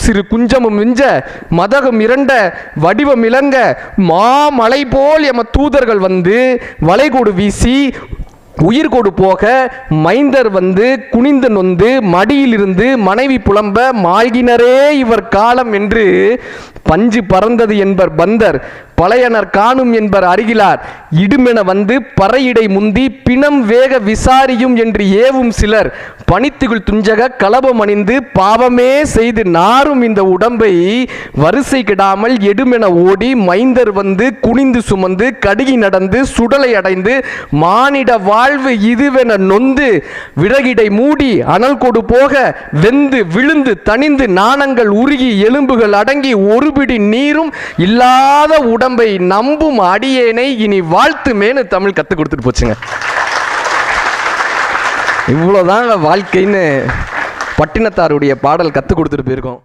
சிறு குஞ்சமும் மிஞ்ச மதகம் இரண்ட வடிவம் இளங்க மாமலை போல் எம தூதர்கள் வந்து வளைகோடு வீசி உயிர்கொடு போக மைந்தர் வந்து குனிந்து நொந்து மடியிலிருந்து மனைவி புலம்ப மாழ்கினரே இவர் காலம் என்று பஞ்சு பறந்தது என்பர் பந்தர் பழையனர் காணும் என்பர் அருகிலார் இடுமென வந்து பறையிடை முந்தி பிணம் வேக விசாரியும் என்று ஏவும் சிலர் பனித்துகள் துஞ்சக கலபம் அணிந்து பாவமே செய்து நாரும் இந்த உடம்பை வரிசை கிடாமல் எடுமென ஓடி மைந்தர் வந்து குனிந்து சுமந்து கடுகி நடந்து சுடலை அடைந்து மானிட வாழ்வு இதுவென நொந்து விறகிடை மூடி அனல் கொடு போக வெந்து விழுந்து தனிந்து நாணங்கள் உருகி எலும்புகள் அடங்கி ஒருபிடி நீரும் இல்லாத உடம்பை நம்பும் அடியேனை இனி வாழ்த்துமேனு தமிழ் கற்றுக் கொடுத்துட்டு போச்சுங்க. இவ்வளோதான் வாழ்க்கைன்னு பட்டினத்தாருடைய பாடல் கற்றுக் கொடுத்துட்டு போயிருக்கோம்.